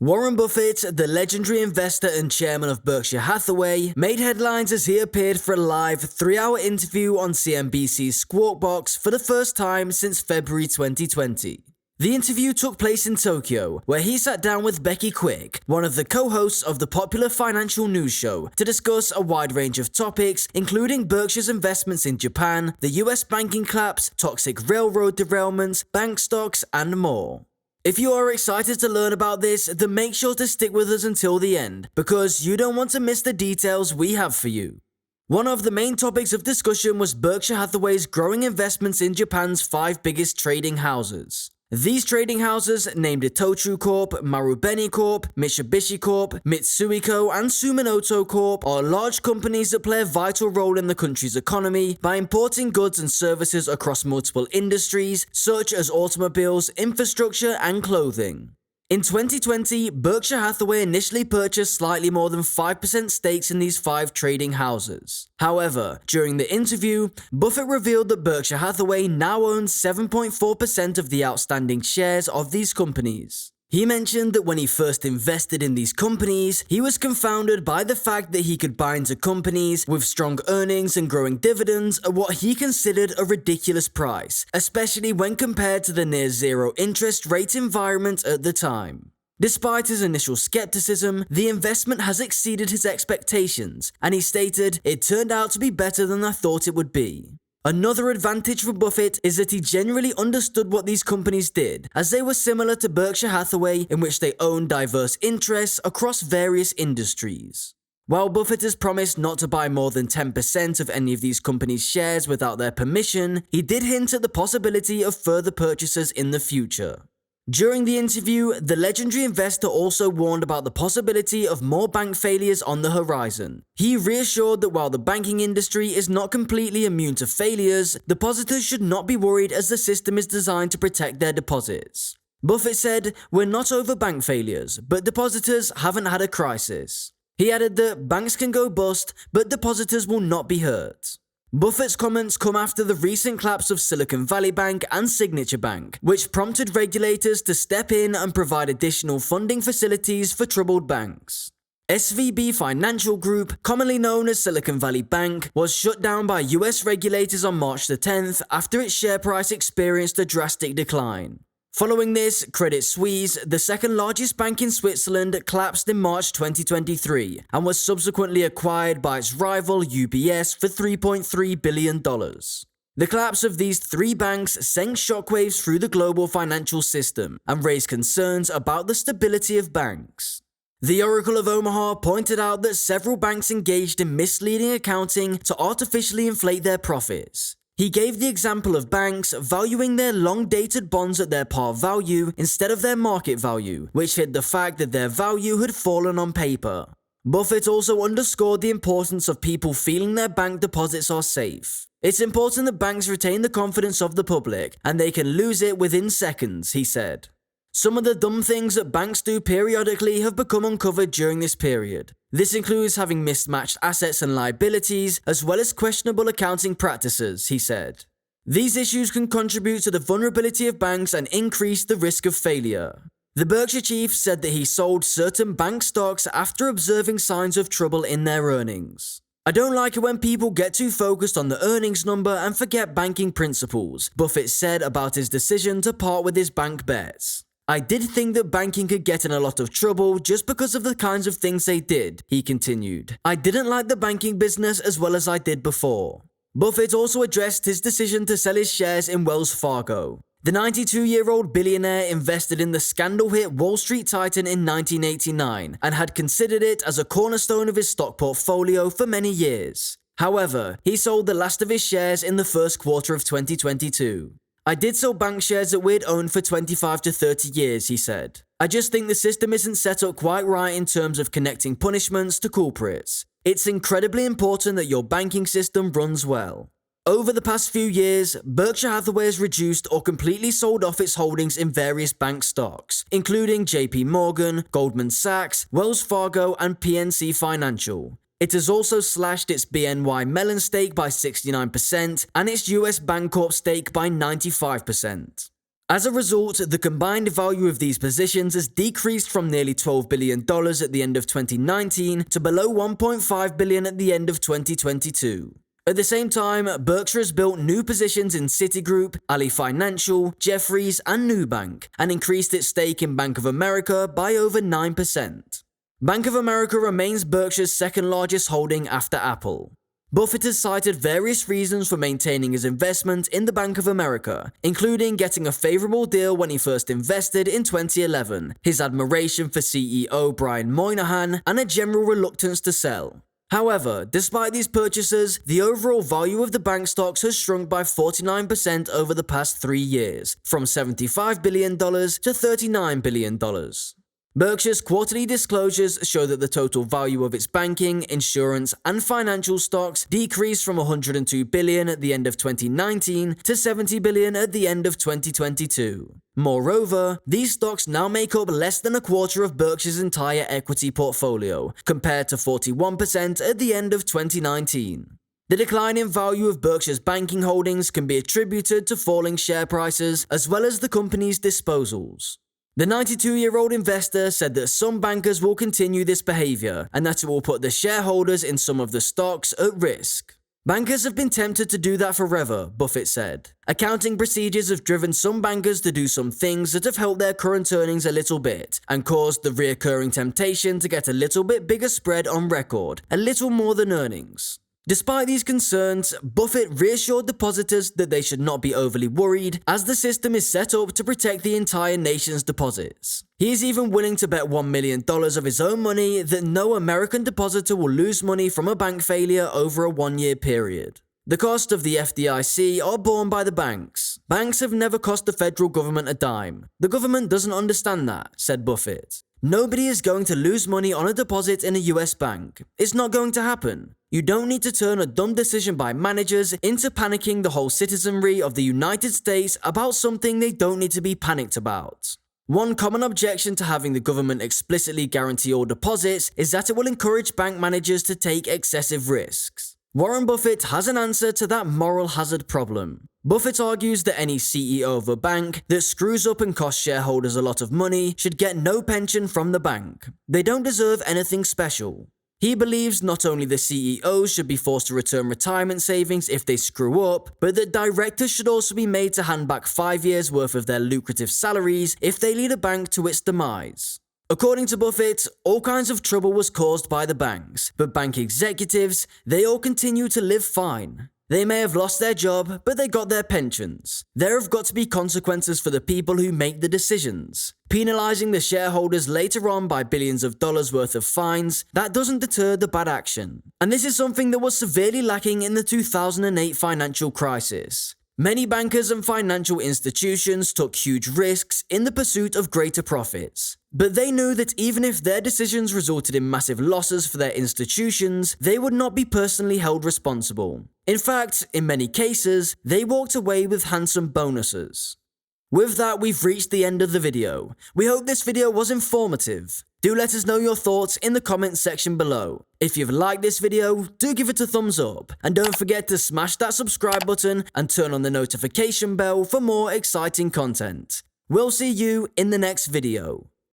Warren Buffett, the legendary investor and chairman of Berkshire Hathaway, made headlines as he appeared for a live 3-hour interview on CNBC's Squawk Box for the first time since February 2020. The interview took place in Tokyo, where he sat down with Becky Quick, one of the co-hosts of the popular financial news show, to discuss a wide range of topics, including Berkshire's investments in Japan, the US banking collapse, toxic railroad derailments, bank stocks, and more. If you are excited to learn about this, then make sure to stick with us until the end, because you don't want to miss the details we have for you. One of the main topics of discussion was Berkshire Hathaway's growing investments in Japan's 5 biggest trading houses. These trading houses, named Itochu Corp, Marubeni Corp, Mitsubishi Corp, Mitsui Co, and Suminoto Corp, are large companies that play a vital role in the country's economy by importing goods and services across multiple industries, such as automobiles, infrastructure, and clothing. In 2020, Berkshire Hathaway initially purchased slightly more than 5% stakes in these 5 trading houses. However, during the interview, Buffett revealed that Berkshire Hathaway now owns 7.4% of the outstanding shares of these companies. He mentioned that when he first invested in these companies, he was confounded by the fact that he could buy into companies with strong earnings and growing dividends at what he considered a ridiculous price, especially when compared to the near-zero interest rate environment at the time. Despite his initial skepticism, the investment has exceeded his expectations, and he stated, "It turned out to be better than I thought it would be." Another advantage for Buffett is that he generally understood what these companies did, as they were similar to Berkshire Hathaway in which they owned diverse interests across various industries. While Buffett has promised not to buy more than 10% of any of these companies' shares without their permission, he did hint at the possibility of further purchases in the future. During the interview, the legendary investor also warned about the possibility of more bank failures on the horizon. He reassured that while the banking industry is not completely immune to failures, depositors should not be worried as the system is designed to protect their deposits. Buffett said, "We're not over bank failures, but depositors haven't had a crisis." He added that banks can go bust, but depositors will not be hurt. Buffett's comments come after the recent collapse of Silicon Valley Bank and Signature Bank, which prompted regulators to step in and provide additional funding facilities for troubled banks. SVB Financial Group, commonly known as Silicon Valley Bank, was shut down by US regulators on March the 10th after its share price experienced a drastic decline. Following this, Credit Suisse, the second largest bank in Switzerland, collapsed in March 2023 and was subsequently acquired by its rival UBS for $3.3 billion. The collapse of these 3 banks sent shockwaves through the global financial system and raised concerns about the stability of banks. The Oracle of Omaha pointed out that several banks engaged in misleading accounting to artificially inflate their profits. He gave the example of banks valuing their long-dated bonds at their par value instead of their market value, which hid the fact that their value had fallen on paper. Buffett also underscored the importance of people feeling their bank deposits are safe. It's important that banks retain the confidence of the public, and they can lose it within seconds, he said. Some of the dumb things that banks do periodically have become uncovered during this period. This includes having mismatched assets and liabilities, as well as questionable accounting practices, he said. These issues can contribute to the vulnerability of banks and increase the risk of failure. The Berkshire chief said that he sold certain bank stocks after observing signs of trouble in their earnings. "I don't like it when people get too focused on the earnings number and forget banking principles," Buffett said about his decision to part with his bank bets. "I did think that banking could get in a lot of trouble just because of the kinds of things they did," he continued. "I didn't like the banking business as well as I did before." Buffett also addressed his decision to sell his shares in Wells Fargo. The 92-year-old billionaire invested in the scandal-hit Wall Street Titan in 1989 and had considered it as a cornerstone of his stock portfolio for many years. However, he sold the last of his shares in the first quarter of 2022. "I did sell bank shares that we'd owned for 25 to 30 years, he said. "I just think the system isn't set up quite right in terms of connecting punishments to culprits. It's incredibly important that your banking system runs well." Over the past few years, Berkshire Hathaway has reduced or completely sold off its holdings in various bank stocks, including JP Morgan, Goldman Sachs, Wells Fargo, and PNC Financial. It has also slashed its BNY Mellon stake by 69% and its US Bancorp stake by 95%. As a result, the combined value of these positions has decreased from nearly $12 billion at the end of 2019 to below $1.5 billion at the end of 2022. At the same time, Berkshire has built new positions in Citigroup, Ali Financial, Jefferies, and Nubank, and increased its stake in Bank of America by over 9%. Bank of America remains Berkshire's second largest holding after Apple. Buffett has cited various reasons for maintaining his investment in the Bank of America, including getting a favorable deal when he first invested in 2011, his admiration for CEO Brian Moynihan, and a general reluctance to sell. However, despite these purchases, the overall value of the bank stocks has shrunk by 49% over the past 3 years, from $75 billion to $39 billion. Berkshire's quarterly disclosures show that the total value of its banking, insurance, and financial stocks decreased from $102 billion at the end of 2019 to $70 billion at the end of 2022. Moreover, these stocks now make up less than a quarter of Berkshire's entire equity portfolio, compared to 41% at the end of 2019. The decline in value of Berkshire's banking holdings can be attributed to falling share prices as well as the company's disposals. The 92-year-old investor said that some bankers will continue this behavior and that it will put the shareholders in some of the stocks at risk. Bankers have been tempted to do that forever, Buffett said. Accounting procedures have driven some bankers to do some things that have helped their current earnings a little bit and caused the reoccurring temptation to get a little bit bigger spread on record, a little more than earnings. Despite these concerns, Buffett reassured depositors that they should not be overly worried, as the system is set up to protect the entire nation's deposits. He is even willing to bet $1 million of his own money that no American depositor will lose money from a bank failure over a 1-year period. The cost of the FDIC are borne by the banks. Banks have never cost the federal government a dime. The government doesn't understand that, said Buffett. Nobody is going to lose money on a deposit in a US bank. It's not going to happen. You don't need to turn a dumb decision by managers into panicking the whole citizenry of the United States about something they don't need to be panicked about. One common objection to having the government explicitly guarantee all deposits is that it will encourage bank managers to take excessive risks. Warren Buffett has an answer to that moral hazard problem. Buffett argues that any CEO of a bank that screws up and costs shareholders a lot of money should get no pension from the bank. They don't deserve anything special. He believes not only the CEOs should be forced to return retirement savings if they screw up, but that directors should also be made to hand back 5 years' worth of their lucrative salaries if they lead a bank to its demise. According to Buffett, all kinds of trouble was caused by the banks, but bank executives, they all continue to live fine. They may have lost their job, but they got their pensions. There have got to be consequences for the people who make the decisions. Penalizing the shareholders later on by billions of dollars worth of fines, that doesn't deter the bad action. And this is something that was severely lacking in the 2008 financial crisis. Many bankers and financial institutions took huge risks in the pursuit of greater profits. But they knew that even if their decisions resulted in massive losses for their institutions, they would not be personally held responsible. In fact, in many cases, they walked away with handsome bonuses. With that, we've reached the end of the video. We hope this video was informative. Do let us know your thoughts in the comments section below. If you've liked this video, do give it a thumbs up. And don't forget to smash that subscribe button and turn on the notification bell for more exciting content. We'll see you in the next video.